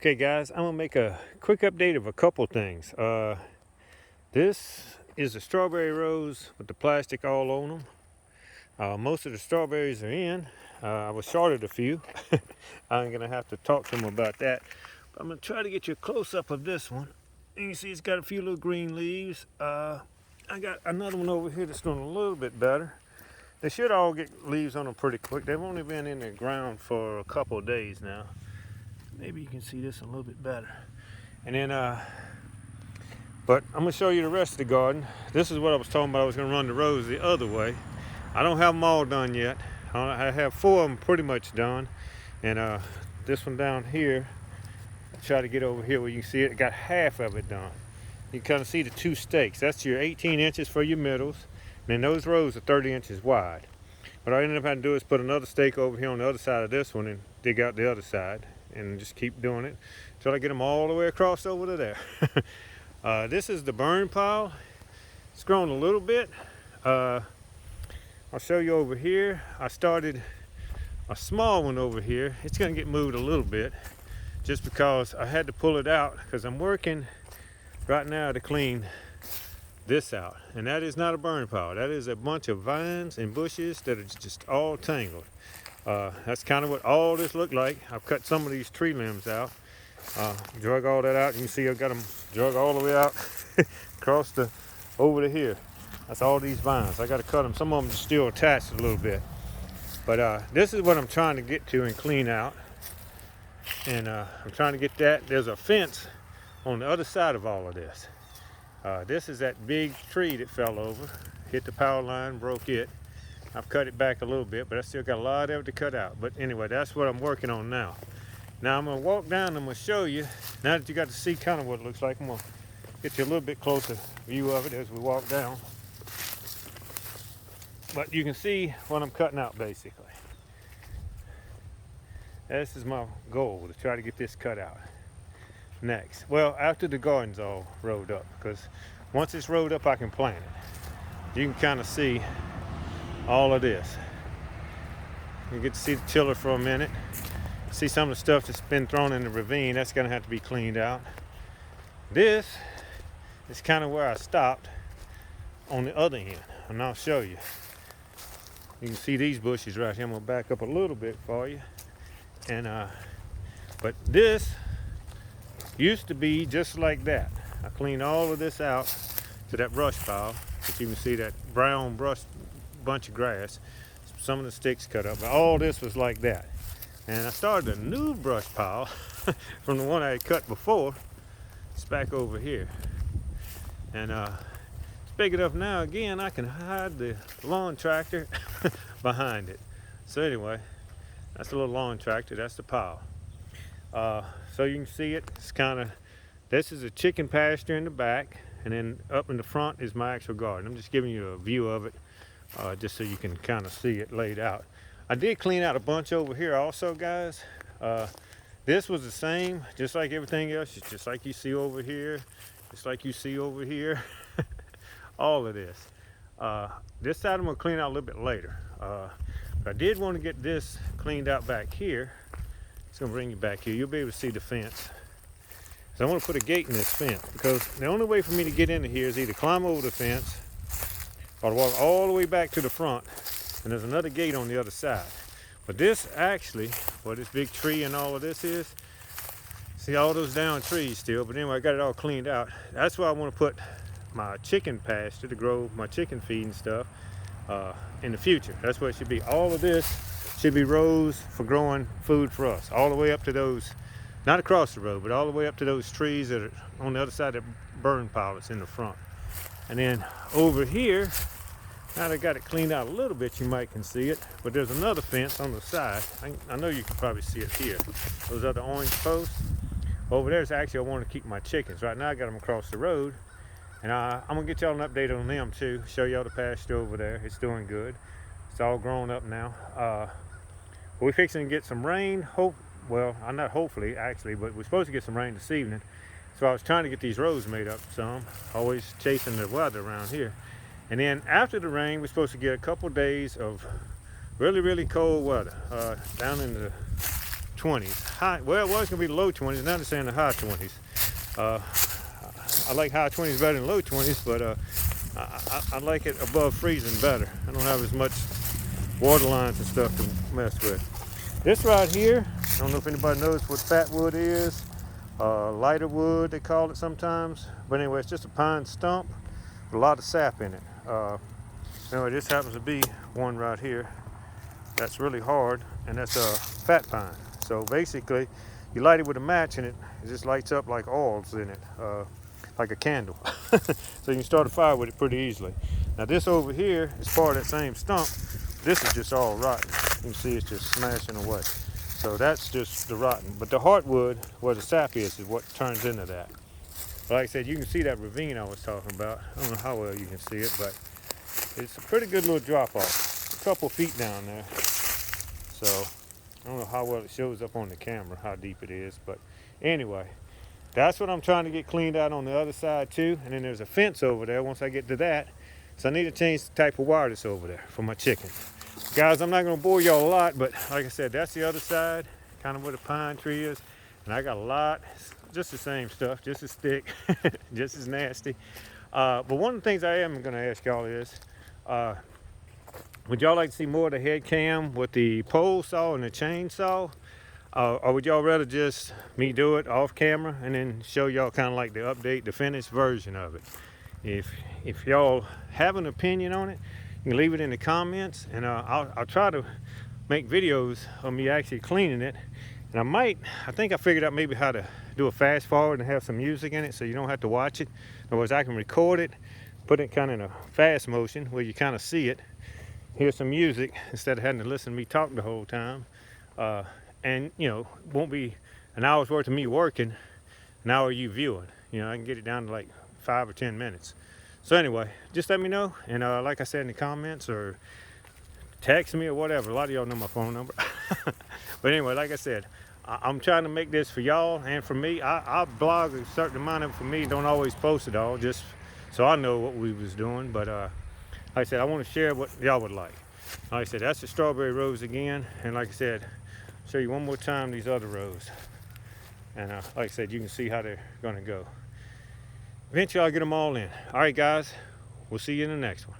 Okay guys, I'm gonna make a quick update of a couple things. This is a strawberry rose with the plastic all on them. Most of the strawberries are in. I was shorted a few. I'm gonna have to talk to them about that. But I'm gonna try to get you a close-up of this one. You can see it's got a few little green leaves. I got another one over here that's doing a little bit better. They should all get leaves on them pretty quick. They've only been in the ground for a couple of days now. Maybe you can see this a little bit better. And then, but I'm gonna show you the rest of the garden. This is what I was talking about. I was gonna run the rows the other way. I don't have them all done yet. I have 4 of them pretty much done. And this one down here, I'll try to get over here where you can see it. I got half of it done. You can kind of see the 2 stakes. That's your 18 inches for your middles. And then those rows are 30 inches wide. What I ended up having to do is put another stake over here on the other side of this one and dig out the other side. And just keep doing it until I get them all the way across over to there. This is the burn pile. It's grown a little bit. I'll show you over here. I started a small one over here. It's going to get moved a little bit just because I had to pull it out because I'm working right now to clean this out. And that is not a burn pile. That is a bunch of vines and bushes that are just all tangled. That's kind of what all this looked like. I've cut some of these tree limbs out, drug all that out. You can see I've got them drug all the way out across over to here. That's all these vines. I got to cut them. Some of them are still attached a little bit. But this is what I'm trying to get to and clean out. And I'm trying to get that. There's a fence on the other side of all of this. This is that big tree that fell over, hit the power line, broke it. I've cut it back a little bit, but I still got a lot of it to cut out. But anyway, that's what I'm working on now. Now I'm gonna walk down and I'm gonna show you, now that you got to see kind of what it looks like, I'm gonna get you a little bit closer view of it as we walk down. But you can see what I'm cutting out basically. This is my goal, to try to get this cut out. Next, well, after the garden's all rowed up, because once it's rowed up, I can plant it. You can kind of see all of this. You get to see the tiller for a minute. See some of the stuff that's been thrown in the ravine. That's going to have to be cleaned out. This is kind of where I stopped on the other end, and I'll show you. You can see these bushes right here. I'm going to back up a little bit for you. And but this used to be just like that. I cleaned all of this out to that brush pile. But you can see that brown brush bunch of grass, some of the sticks cut up, but all this was like that. And I started a new brush pile from the one I had cut before. It's back over here, and it's big enough now. Again, I can hide the lawn tractor behind it. So anyway, that's a little lawn tractor. That's the pile. So you can see it. It's kind of, this is a chicken pasture in the back, and then up in the front is my actual garden. I'm just giving you a view of it. Just so you can kind of see it laid out. I did clean out a bunch over here also, guys. This was the same, just like everything else. It's just like you see over here, just like you see over here. All of this. This side I'm going to clean out a little bit later. But I did want to get this cleaned out back here. It's going to bring you back here. You'll be able to see the fence. So I want to put a gate in this fence because the only way for me to get into here is either climb over the fence or walk all the way back to the front, and there's another gate on the other side. But this actually, where this big tree and all of this is, see all those down trees still, but anyway, I got it all cleaned out. That's why I want to put my chicken pasture to grow my chicken feed and stuff in the future. That's what it should be. All of this should be rows for growing food for us, all the way up to those, not across the road, but all the way up to those trees that are on the other side of the burn pile that's in the front. And then over here, now that I got it cleaned out a little bit, you might can see it, but there's another fence on the side. I know you can probably see it here. Those are the orange posts. Over there's actually I want to keep my chickens. Right now I got them across the road, and I'm gonna get y'all an update on them too. Show y'all the pasture over there. It's doing good. It's all grown up now. We're fixing to get some rain. Well, I'm not hopefully actually, but we're supposed to get some rain this evening. So I was trying to get these rows made up some, always chasing the weather around here. And then after the rain, we're supposed to get a couple days of really, really cold weather, down in the 20s. High, well, it was gonna be the low 20s. Now they're saying the high 20s. I like high 20s better than low 20s, but I like it above freezing better. I don't have as much water lines and stuff to mess with. This right here, I don't know if anybody knows what fat wood is. Lighter wood, they call it sometimes. But anyway, it's just a pine stump with a lot of sap in it. Anyway, this happens to be one right here. That's really hard, and that's a fat pine. So basically, you light it with a match and it just lights up like oils in it, like a candle. So you can start a fire with it pretty easily. Now this over here is part of that same stump. This is just all rotten. You can see it's just smashing away. So that's just the rotten. But the heartwood, where the sap is what turns into that. But like I said, you can see that ravine I was talking about. I don't know how well you can see it, but it's a pretty good little drop off. A couple feet down there. So I don't know how well it shows up on the camera, how deep it is. But anyway, that's what I'm trying to get cleaned out on the other side too. And then there's a fence over there once I get to that. So I need to change the type of wire that's over there for my chickens. Guys, I'm not going to bore y'all a lot, but like I said, that's the other side, kind of where the pine tree is. And I got a lot, just the same stuff, just as thick, just as nasty. But one of the things I am going to ask y'all is, would y'all like to see more of the head cam with the pole saw and the chainsaw? Or would y'all rather just me do it off camera and then show y'all kind of like the update, the finished version of it? If y'all have an opinion on it, you can leave it in the comments, and I'll try to make videos of me actually cleaning it. And I think I figured out maybe how to do a fast forward and have some music in it so you don't have to watch it. In other words, I can record it, put it kind of in a fast motion where you kind of see it, hear some music instead of having to listen to me talk the whole time. And you know, it won't be an hour's worth of me working, an hour of you viewing. You know, I can get it down to like 5 or 10 minutes. So anyway, just let me know, and like I said in the comments, or text me or whatever. A lot of y'all know my phone number. But anyway, like I said, I'm trying to make this for y'all and for me. I blog a certain amount of it for me, don't always post it all, just so I know what we was doing. But like I said, I want to share what y'all would like. Like I said, that's the strawberry rose again, and like I said, show you one more time these other rows. And like I said, you can see how they're gonna go. Eventually I'll get them all in. All right, guys, we'll see you in the next one.